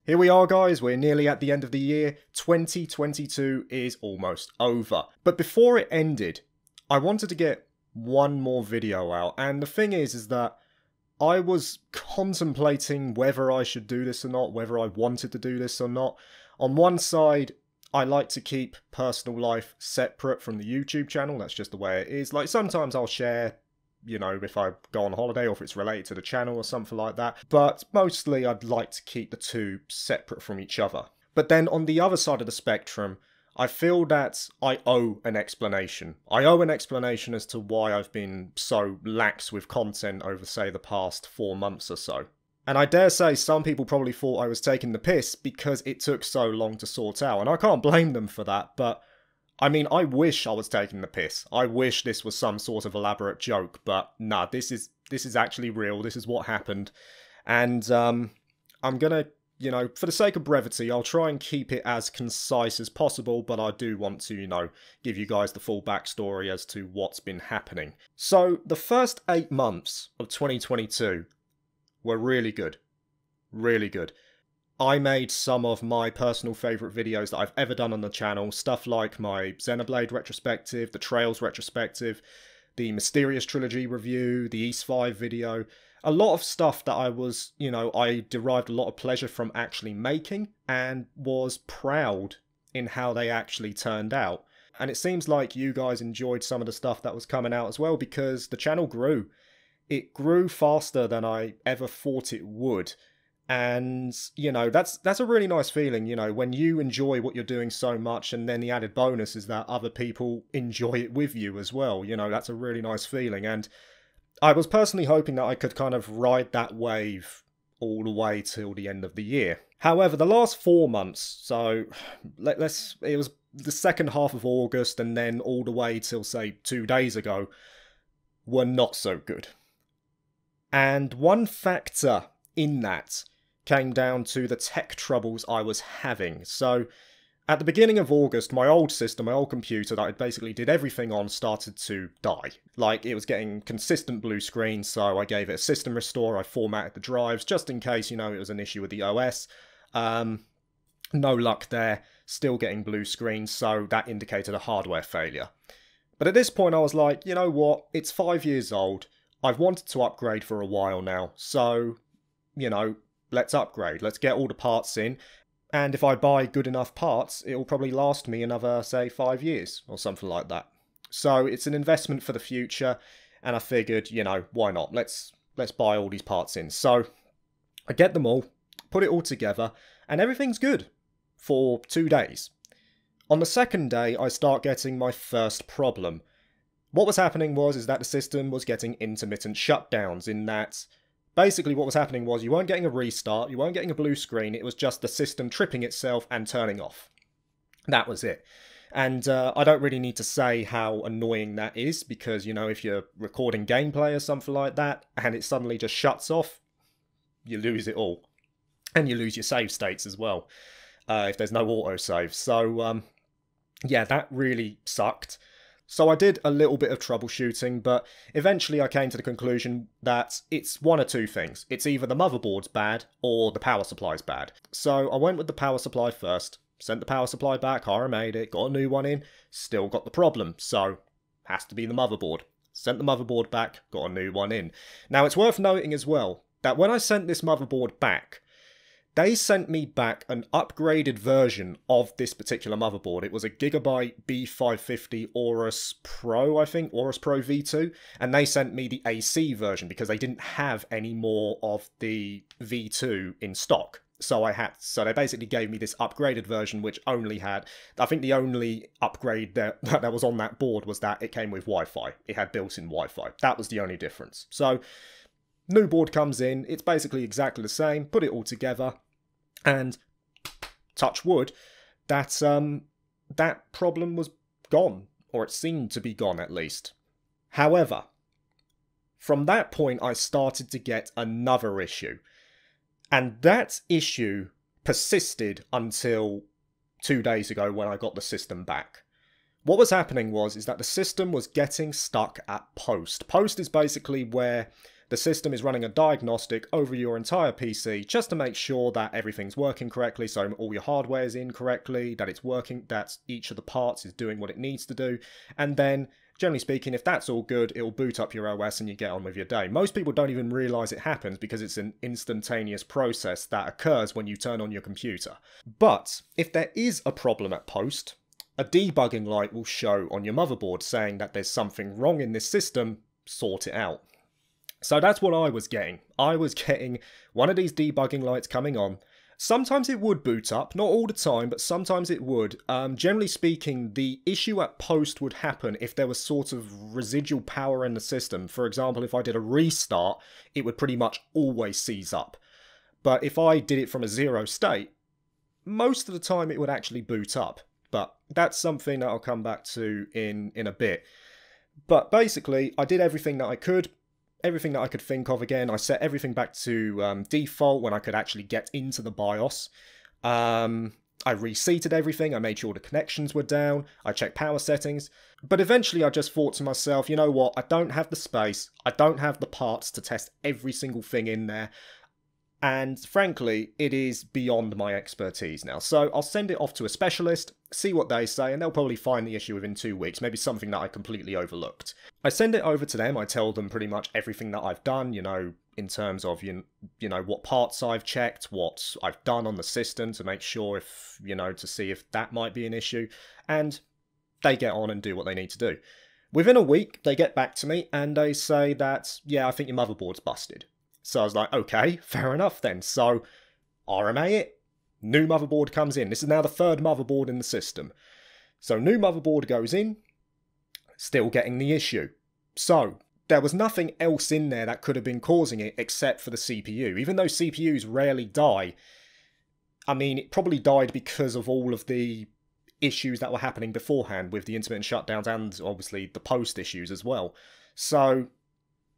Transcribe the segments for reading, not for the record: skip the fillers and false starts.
Here we are, guys, we're nearly at the end of the year. 2022 is almost over. But before it ended, I wanted to get one more video out, and the thing is that I was contemplating whether I should do this or not, whether I wanted to do this or not. On one side, I like to keep personal life separate from the YouTube channel, that's just the way it is. Like, sometimes I'll share, you know, if I go on holiday or if it's related to the channel or something like that. But mostly I'd like to keep the two separate from each other. But then on the other side of the spectrum, I feel that I owe an explanation. I owe an explanation as to why I've been so lax with content over, say, the past 4 months or so. And I dare say some people probably thought I was taking the piss because it took so long to sort out. And I can't blame them for that, but I mean, I wish I was taking the piss. I wish this was some sort of elaborate joke, but nah, this is actually real. This is what happened. And I'm gonna, you know, for the sake of brevity, I'll try and keep it as concise as possible, but I do want to, you know, give you guys the full backstory as to what's been happening. So, the first 8 months of 2022 were really good. Really good. I made some of my personal favourite videos that I've ever done on the channel, stuff like my Xenoblade retrospective, the Trails retrospective, the Mysterious Trilogy review, the Ys 5 video, a lot of stuff that I was, you know, I derived a lot of pleasure from actually making and was proud in how they actually turned out. And it seems like you guys enjoyed some of the stuff that was coming out as well, because the channel grew. It grew faster than I ever thought it would. And, you know, that's a really nice feeling, you know, when you enjoy what you're doing so much, and then the added bonus is that other people enjoy it with you as well. You know, that's a really nice feeling. And I was personally hoping that I could kind of ride that wave all the way till the end of the year. However, the last 4 months, so it was the second half of August and then all the way till, say, 2 days ago, were not so good. And one factor in that came down to the tech troubles I was having. So, at the beginning of August, my old system, my old computer that I basically did everything on, started to die. Like, it was getting consistent blue screen, so I gave it a system restore, I formatted the drives, just in case, you know, it was an issue with the OS. No luck there, still getting blue screen, so that indicated a hardware failure. But at this point I was like, you know what, it's 5 years old, I've wanted to upgrade for a while now, so, you know, let's upgrade, let's get all the parts in, and if I buy good enough parts, it'll probably last me another, say, 5 years, or something like that. So it's an investment for the future, and I figured, you know, why not? Let's buy all these parts in. So I get them all, put it all together, and everything's good for 2 days. On the second day, I start getting my first problem. What was happening is that the system was getting intermittent shutdowns, in that basically what was happening was you weren't getting a restart, you weren't getting a blue screen, it was just the system tripping itself and turning off. That was it. And I don't really need to say how annoying that is, because, you know, if you're recording gameplay or something like that, and it suddenly just shuts off, you lose it all. And you lose your save states as well, if there's no autosave. So, yeah, that really sucked. So I did a little bit of troubleshooting, but eventually I came to the conclusion that it's one or two things. It's either the motherboard's bad, or the power supply's bad. So I went with the power supply first, sent the power supply back, RMA'd it, got a new one in, still got the problem, so has to be the motherboard. Sent the motherboard back, got a new one in. Now it's worth noting as well, that when I sent this motherboard back, they sent me back an upgraded version of this particular motherboard. It was a Gigabyte B550 Aorus Pro, I think, Aorus Pro V2, and they sent me the AC version because they didn't have any more of the V2 in stock. So they basically gave me this upgraded version, which only had, I think the only upgrade that was on that board was that it came with Wi-Fi. It had built-in Wi-Fi. That was the only difference. So, new board comes in, it's basically exactly the same, put it all together, and touch wood, that problem was gone, or it seemed to be gone at least. However, from that point I started to get another issue, and that issue persisted until 2 days ago when I got the system back. What was happening is that the system was getting stuck at post. Post is basically where the system is running a diagnostic over your entire PC just to make sure that everything's working correctly, so all your hardware is in correctly, that it's working, that each of the parts is doing what it needs to do, and then, generally speaking, if that's all good, it'll boot up your OS and you get on with your day. Most people don't even realise it happens because it's an instantaneous process that occurs when you turn on your computer. But if there is a problem at post, a debugging light will show on your motherboard saying that there's something wrong in this system, sort it out. So that's what I was getting. I was getting one of these debugging lights coming on. Sometimes it would boot up, not all the time, but sometimes it would. Generally speaking, the issue at post would happen if there was sort of residual power in the system. For example, if I did a restart, it would pretty much always seize up. But if I did it from a zero state, most of the time it would actually boot up. But that's something that I'll come back to in a bit. But basically, I did everything that I could. Everything that I could think of again. I set everything back to default when I could actually get into the BIOS. I reseated everything. I made sure the connections were down. I checked power settings. But eventually I just thought to myself, you know what? I don't have the space. I don't have the parts to test every single thing in there. And frankly, it is beyond my expertise now. So I'll send it off to a specialist, see what they say, and they'll probably find the issue within 2 weeks, maybe something that I completely overlooked. I send it over to them, I tell them pretty much everything that I've done, you know, in terms of, you know, what parts I've checked, what I've done on the system to make sure if, you know, to see if that might be an issue, and they get on and do what they need to do. Within a week, they get back to me and they say that, yeah, I think your motherboard's busted. So I was like, okay, fair enough then. So, RMA it. New motherboard comes in. This is now the third motherboard in the system. So, new motherboard goes in. Still getting the issue. So, there was nothing else in there that could have been causing it except for the CPU. Even though CPUs rarely die, I mean, it probably died because of all of the issues that were happening beforehand with the intermittent shutdowns and obviously the post issues as well. So,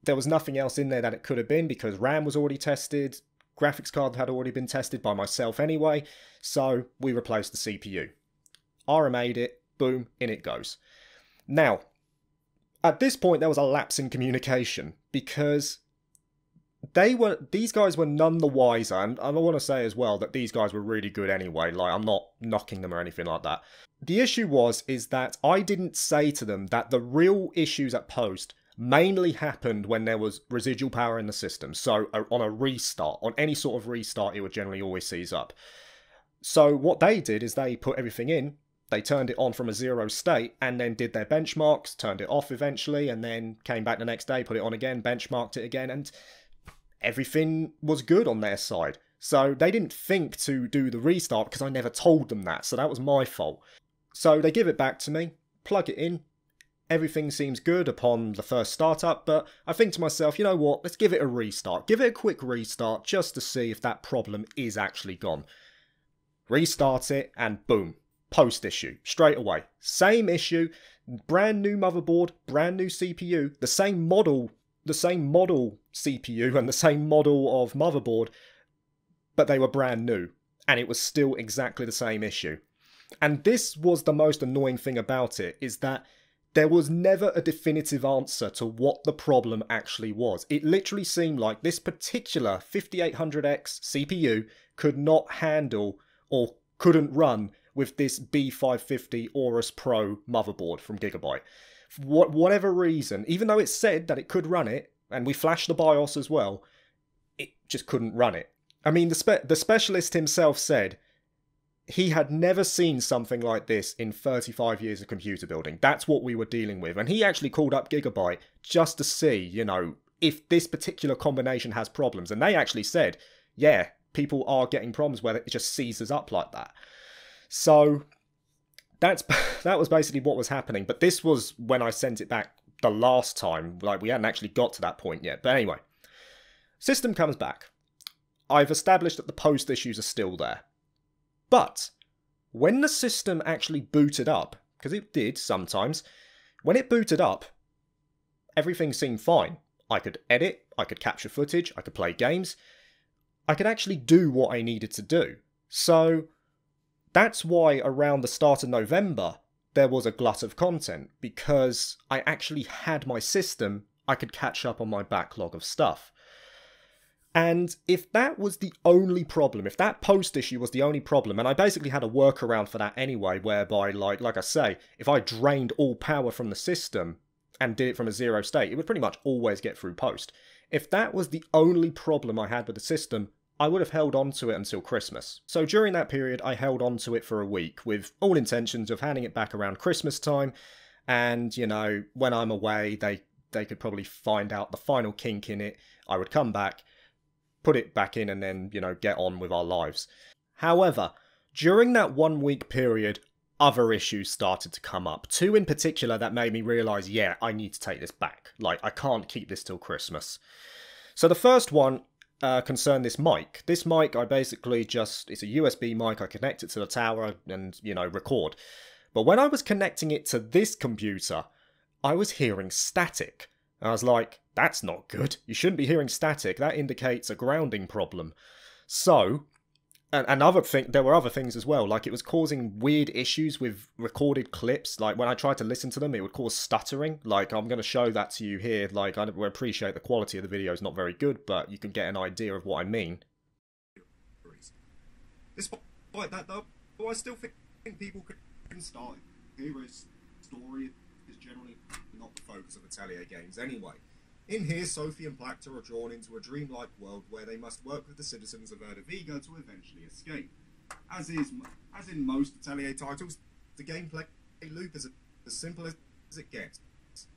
there was nothing else in there that it could have been because RAM was already tested, graphics card had already been tested by myself anyway, so we replaced the CPU. RMA'd it, boom, in it goes. Now, at this point there was a lapse in communication because these guys were none the wiser, and I want to say as well that these guys were really good anyway, like I'm not knocking them or anything like that. The issue is that I didn't say to them that the real issues at post mainly happened when there was residual power in the system. So on a restart, on any sort of restart, it would generally always seize up. So what they did is they put everything in, they turned it on from a zero state, and then did their benchmarks, turned it off eventually, and then came back the next day, put it on again, benchmarked it again, and everything was good on their side. So they didn't think to do the restart because I never told them that, so that was my fault. So they give it back to me, plug it in, everything seems good upon the first startup, but I think to myself, you know what, let's give it a restart. Give it a quick restart just to see if that problem is actually gone. Restart it, and boom, post issue, straight away. Same issue, brand new motherboard, brand new CPU, the same model CPU and the same model of motherboard, but they were brand new, and it was still exactly the same issue. And this was the most annoying thing about it, is that there was never a definitive answer to what the problem actually was. It literally seemed like this particular 5800X CPU could not handle or couldn't run with this B550 Aorus Pro motherboard from Gigabyte. For whatever reason, even though it said that it could run it, and we flashed the BIOS as well, it just couldn't run it. I mean, the specialist himself said he had never seen something like this in 35 years of computer building. That's what we were dealing with. And he actually called up Gigabyte just to see, you know, if this particular combination has problems. And they actually said, yeah, people are getting problems where it just seizes up like that. So that was basically what was happening. But this was when I sent it back the last time. Like, we hadn't actually got to that point yet. But anyway, system comes back. I've established that the post issues are still there. But when the system actually booted up, because it did sometimes, when it booted up, everything seemed fine. I could edit, I could capture footage, I could play games. I could actually do what I needed to do. So that's why around the start of November, there was a glut of content, because I actually had my system I could catch up on my backlog of stuff. And if that was the only problem, if that post issue was the only problem, and I basically had a workaround for that anyway, whereby, like I say, if I drained all power from the system and did it from a zero state, it would pretty much always get through post. If that was the only problem I had with the system, I would have held on to it until Christmas. So during that period, I held on to it for a week, with all intentions of handing it back around Christmas time, and, you know, when I'm away, they could probably find out the final kink in it. I would come back, put it back in, and then, you know, get on with our lives. However, during that 1 week period, other issues started to come up. Two in particular that made me realise, yeah, I need to take this back. Like, I can't keep this till Christmas. So the first one concerned this mic. This mic, I basically it's a USB mic, I connect it to the tower and, you know, record. But when I was connecting it to this computer, I was hearing static. I was like, that's not good. You shouldn't be hearing static. That indicates a grounding problem. So, there were other things as well. Like, it was causing weird issues with recorded clips. Like, when I tried to listen to them, it would cause stuttering. Like, I'm going to show that to you here. Like, I appreciate the quality of the video is not very good, but you can get an idea of what I mean. Despite that, though, I still think people can start. Hero's story is generally not the focus of Atelier games anyway. In here, Sophie and Placta are drawn into a dreamlike world where they must work with the citizens of Erdeviga to eventually escape. As in most Atelier titles, the gameplay loop is as simple as it gets.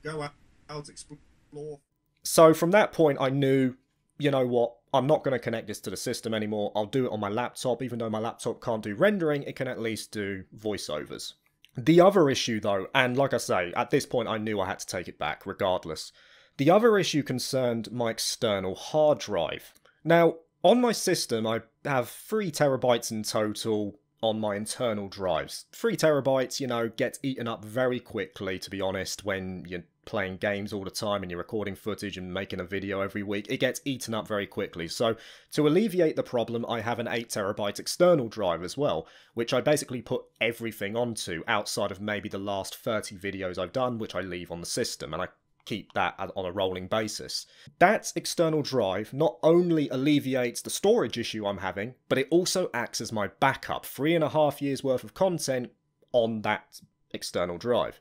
Go out, explore. So from that point, I knew, you know what, I'm not going to connect this to the system anymore. I'll do it on my laptop. Even though my laptop can't do rendering, it can at least do voiceovers. The other issue, though, and like I say, at this point I knew I had to take it back regardless. The other issue concerned my external hard drive. Now, on my system, I have 3 terabytes in total on my internal drives. 3 terabytes, you know, gets eaten up very quickly, to be honest, when you're playing games all the time and you're recording footage and making a video every week. It gets eaten up very quickly. So, to alleviate the problem, I have an 8 terabyte external drive as well, which I basically put everything onto, outside of maybe the last 30 videos I've done, which I leave on the system, and I keep that on a rolling basis. That external drive not only alleviates the storage issue I'm having, but it also acts as my backup, 3.5 years worth of content on that external drive.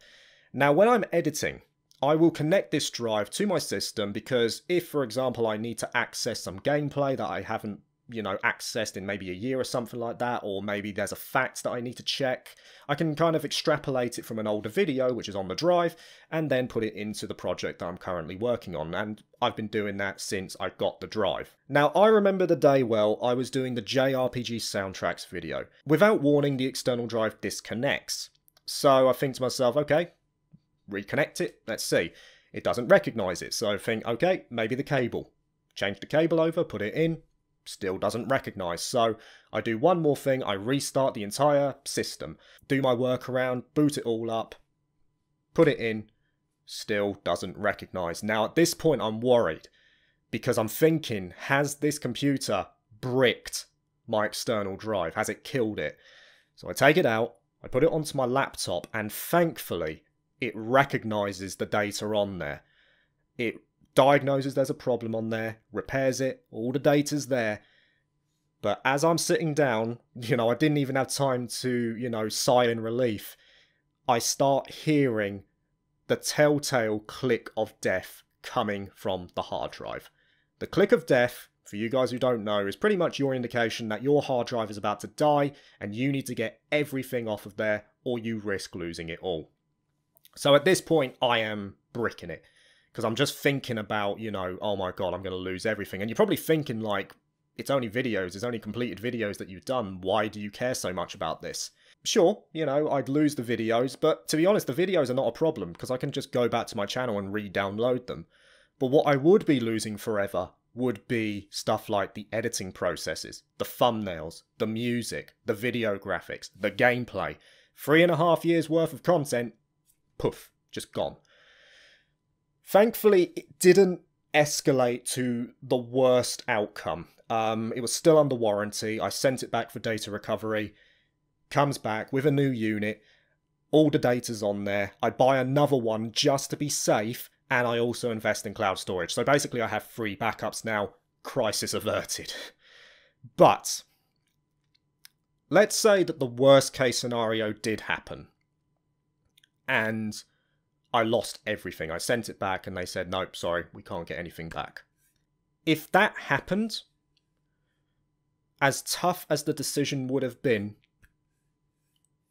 Now, when I'm editing, I will connect this drive to my system because if, for example, I need to access some gameplay that I haven't, you know, accessed in maybe a year or something like that, or maybe there's a fact that I need to check, I can kind of extrapolate it from an older video, which is on the drive, and then put it into the project that I'm currently working on, and I've been doing that since I got the drive. Now, I remember the day well, I was doing the JRPG soundtracks video. Without warning, the external drive disconnects. So I think to myself, okay, reconnect it, let's see. It doesn't recognise it, so I think, okay, maybe the cable. Change the cable over, put it in, still doesn't recognise. So I do one more thing, I restart the entire system, do my workaround, boot it all up, put it in, still doesn't recognise. Now at this point I'm worried, because I'm thinking, has this computer bricked my external drive? Has it killed it? So I take it out, I put it onto my laptop, and thankfully it recognises the data on there. It diagnoses there's a problem on there, repairs it, all the data's there. But as I'm sitting down, you know, I didn't even have time to, you know, sigh in relief. I start hearing the telltale click of death coming from the hard drive. The click of death, for you guys who don't know, is pretty much your indication that your hard drive is about to die and you need to get everything off of there or you risk losing it all. So at this point, I am bricking it. Because I'm just thinking about, you know, oh my god, I'm going to lose everything. And you're probably thinking, like, it's only videos, it's only completed videos that you've done. Why do you care so much about this? Sure, you know, I'd lose the videos, but to be honest, the videos are not a problem, because I can just go back to my channel and re-download them. But what I would be losing forever would be stuff like the editing processes, the thumbnails, the music, the video graphics, the gameplay. 3.5 years worth of content, poof, just gone. Thankfully, it didn't escalate to the worst outcome. It was still under warranty. I sent it back for data recovery. Comes back with a new unit. All the data's on there. I buy another one just to be safe. and I also invest in cloud storage. So basically I have 3 backups now, crisis averted. But let's say that the worst case scenario did happen, and I lost everything. I sent it back and they said, nope, sorry, we can't get anything back. If that happened, as tough as the decision would have been,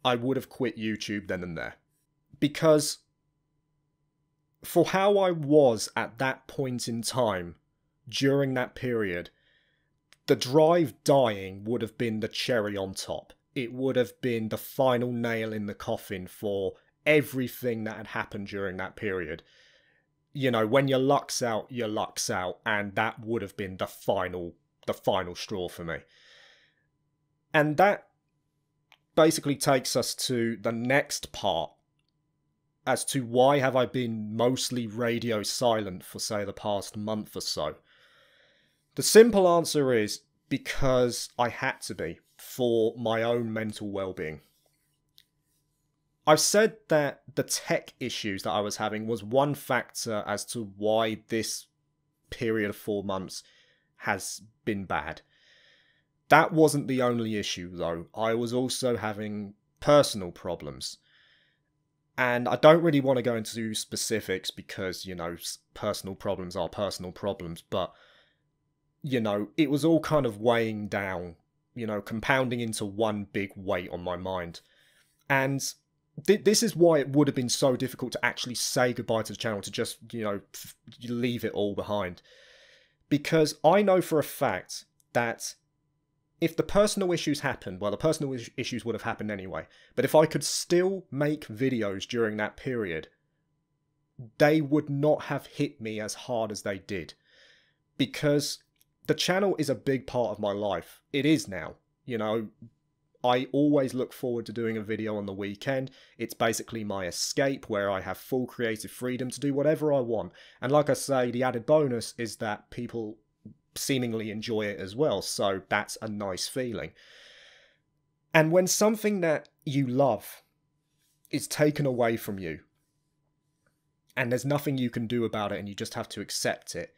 I would have quit YouTube then and there. Because for how I was at that point in time, during that period, the drive dying would have been the cherry on top. It would have been the final nail in the coffin for everything that had happened during that period. You know, when your luck's out, your luck's out, and that would have been the final straw for me. And that basically takes us to the next part as to why have I been mostly radio silent for, say, the past month or so. The simple answer is because I had to be, for my own mental well-being. I've said that the tech issues that I was having was one factor as to why this period of 4 months has been bad. That wasn't the only issue, though. I was also having personal problems. And I don't really want to go into specifics because, you know, personal problems are personal problems, but, you know, it was all kind of weighing down, you know, compounding into one big weight on my mind. And this is why it would have been so difficult to actually say goodbye to the channel, to just, you know, leave it all behind. Because I know for a fact that if the personal issues happened, well, the personal issues would have happened anyway, but if I could still make videos during that period, they would not have hit me as hard as they did. Because the channel is a big part of my life. It is now, you know. I always look forward to doing a video on the weekend. It's basically my escape where I have full creative freedom to do whatever I want. And like I say, the added bonus is that people seemingly enjoy it as well. So that's a nice feeling. And when something that you love is taken away from you, and there's nothing you can do about it and you just have to accept it,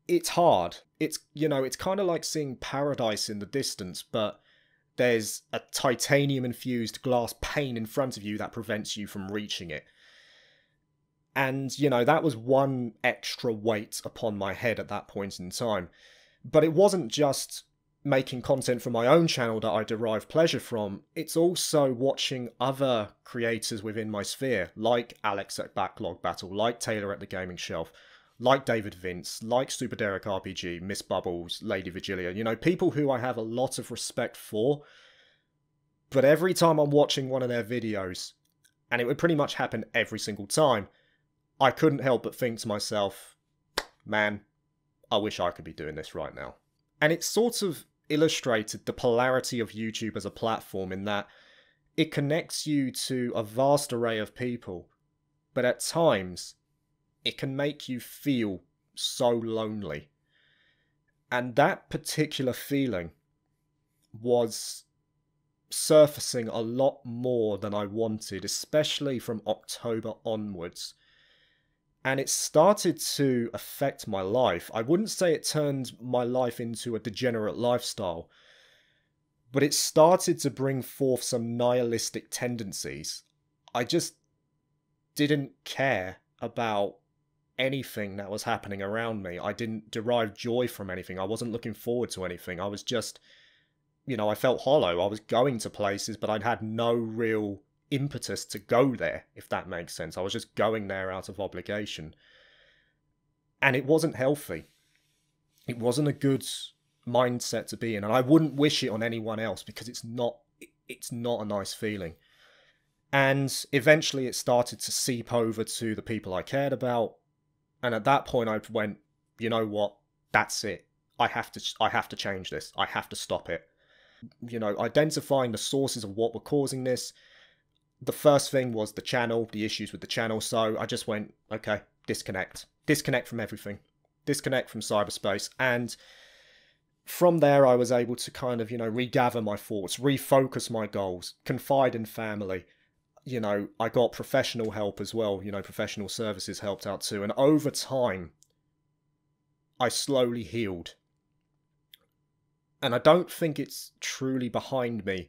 it's hard. It's, you know, it's kind of like seeing paradise in the distance, but there's a titanium-infused glass pane in front of you that prevents you from reaching it. And, you know, that was one extra weight upon my head at that point in time. But it wasn't just making content for my own channel that I derive pleasure from. It's also watching other creators within my sphere, like Alex at Backlog Battle, like Taylor at The Gaming Shelf, like David Vince, like Super Derek RPG, Miss Bubbles, Lady Vigilia, you know, people who I have a lot of respect for. But every time I'm watching one of their videos, and it would pretty much happen every single time, I couldn't help but think to myself, man, I wish I could be doing this right now. And it sort of illustrated the polarity of YouTube as a platform in that it connects you to a vast array of people, but at times it can make you feel so lonely. And that particular feeling was surfacing a lot more than I wanted, especially from October onwards. And it started to affect my life. I wouldn't say it turned my life into a degenerate lifestyle, but it started to bring forth some nihilistic tendencies. I just didn't care about anything that was happening around me. I didn't derive joy from anything. I wasn't looking forward to anything. I was just, you know, I felt hollow. I was going to places, but I'd had no real impetus to go there, if that makes sense. I was just going there out of obligation. And it wasn't healthy. It wasn't a good mindset to be in, and I wouldn't wish it on anyone else because it's not a nice feeling. And eventually it started to seep over to the people I cared about. And at that point I went, you know what? That's it. I have to change this. I have to stop it. You know, identifying the sources of what were causing this. The first thing was the channel, the issues with the channel. So I just went, okay, disconnect. Disconnect from everything. Disconnect from cyberspace. And from there I was able to kind of, you know, regather my thoughts, refocus my goals, confide in family, you know, I got professional help as well, you know, professional services helped out too, and over time, I slowly healed. And I don't think it's truly behind me,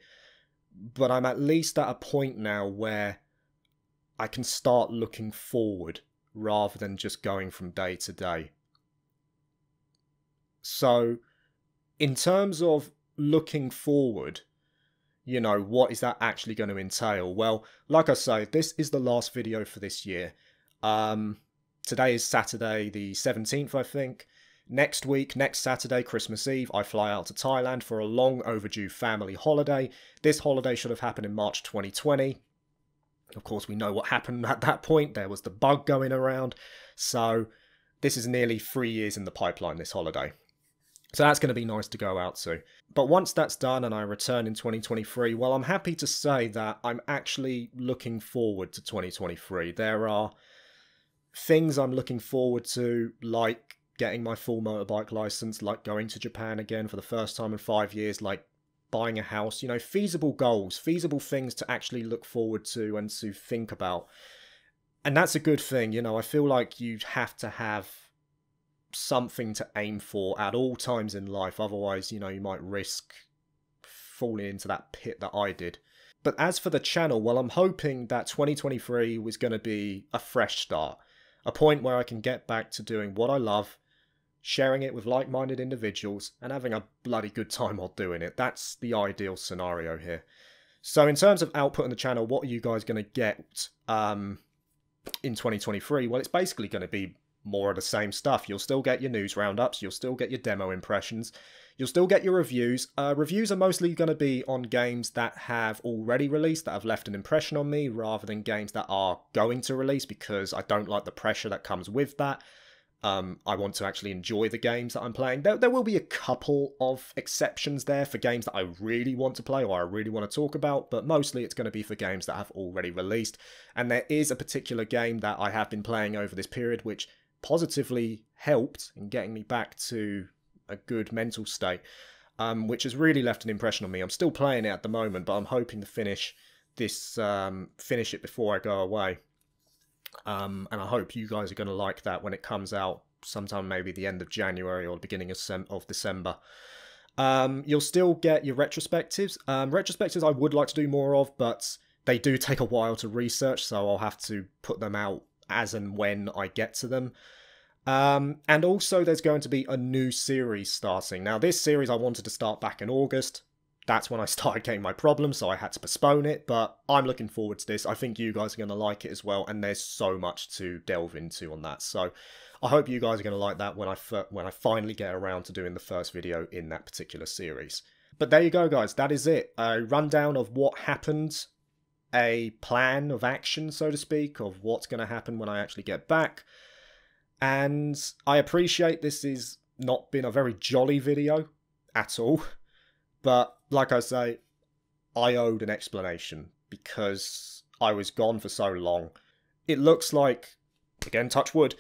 but I'm at least at a point now where I can start looking forward rather than just going from day to day. So, in terms of looking forward, you know, what is that actually going to entail? Well, like I say, this is the last video for this year. Today is Saturday the 17th, I think. Next week, next Saturday, Christmas Eve, I fly out to Thailand for a long overdue family holiday. This holiday should have happened in March 2020. Of course, we know what happened at that point. There was the bug going around. So this is nearly 3 years in the pipeline, this holiday. So that's going to be nice to go out to. But once that's done and I return in 2023, well, I'm happy to say that I'm actually looking forward to 2023. There are things I'm looking forward to, like getting my full motorbike license, like going to Japan again for the first time in 5 years, like buying a house, you know, feasible goals, feasible things to actually look forward to and to think about. And that's a good thing, you know, I feel like you have to have something to aim for at all times in life, otherwise, you know, you might risk falling into that pit that I did. But as for the channel, well, I'm hoping that 2023 was going to be a fresh start, a point where I can get back to doing what I love, sharing it with like-minded individuals, and having a bloody good time while doing it. That's the ideal scenario here. So in terms of output on the channel, what are you guys going to get in 2023? Well, it's basically going to be more of the same stuff. You'll still get your news roundups, you'll still get your demo impressions, you'll still get your reviews. Reviews are mostly going to be on games that have already released, that have left an impression on me, rather than games that are going to release, because I don't like the pressure that comes with that. I want to actually enjoy the games that I'm playing. There will be a couple of exceptions there for games that I really want to play or I really want to talk about, but mostly it's going to be for games that have already released. And there is a particular game that I have been playing over this period which positively helped in getting me back to a good mental state, which has really left an impression on me. I'm still playing it at the moment, but I'm hoping to finish it before I go away. And I hope you guys are going to like that when it comes out sometime maybe the end of January or the beginning of December. You'll still get your retrospectives. Retrospectives I would like to do more of, but they do take a while to research, so I'll have to put them out as and when I get to them. And also there's going to be a new series starting. Now this series I wanted to start back in August. That's when I started getting my problems, so I had to postpone it, but I'm looking forward to this. I think you guys are going to like it as well, and there's so much to delve into on that. So I hope you guys are going to like that when I finally get around to doing the first video in that particular series. But there you go, guys. That is it. A rundown of what happened, a plan of action, so to speak, of what's going to happen when I actually get back. And I appreciate this has not been a very jolly video at all. But, like I say, I owed an explanation because I was gone for so long. It looks like, again, touch wood,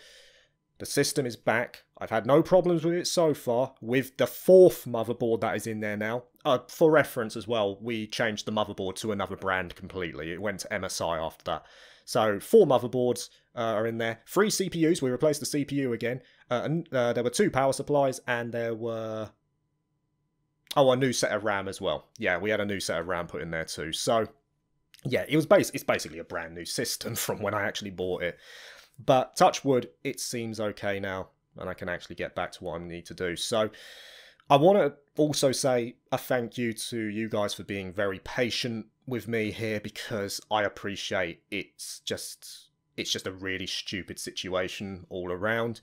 the system is back. I've had no problems with it so far, with the 4th motherboard that is in there now. For reference as well, we changed the motherboard to another brand completely. It went to MSI after that. So 4 motherboards are in there. 3 CPUs, we replaced the CPU again. There were 2 power supplies, and there were... oh, a new set of RAM as well. Yeah, we had a new set of RAM put in there too. So, yeah, it's basically a brand new system from when I actually bought it. But touch wood, it seems okay now, and I can actually get back to what I need to do. So, I want to also say a thank you to you guys for being very patient with me here, because I appreciate it's just a really stupid situation all around.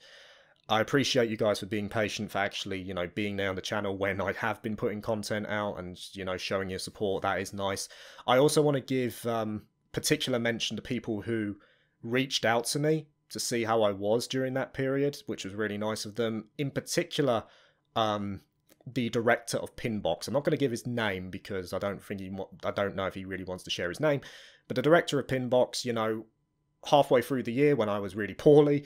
I appreciate you guys for being patient, for actually, you know, being there on the channel when I have been putting content out and, you know, showing your support. That is nice. I also want to give particular mention to people who reached out to me to see how I was during that period, which was really nice of them. In particular, the director of Pinbox. I'm not going to give his name because I don't know if he really wants to share his name. But the director of Pinbox, you know, halfway through the year when I was really poorly,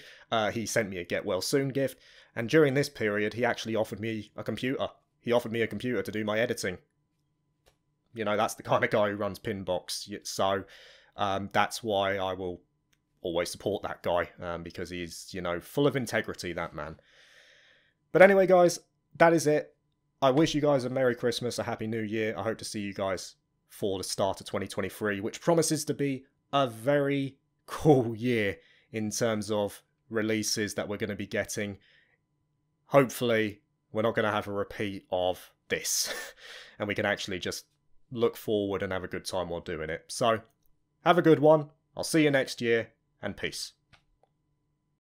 he sent me a get well soon gift, and during this period he actually offered me a computer. He offered me a computer to do my editing. You know, that's the kind of guy who runs Pinbox. So That's why I will always support that guy, because he's, you know, full of integrity, that man. But anyway, guys, that is it. I wish you guys a Merry Christmas, a Happy New Year. I hope to see you guys for the start of 2023, which promises to be a very cool year in terms of releases that we're going to be getting. Hopefully, we're not going to have a repeat of this, and we can actually just look forward and have a good time while doing it. So, have a good one. I'll see you next year, and peace.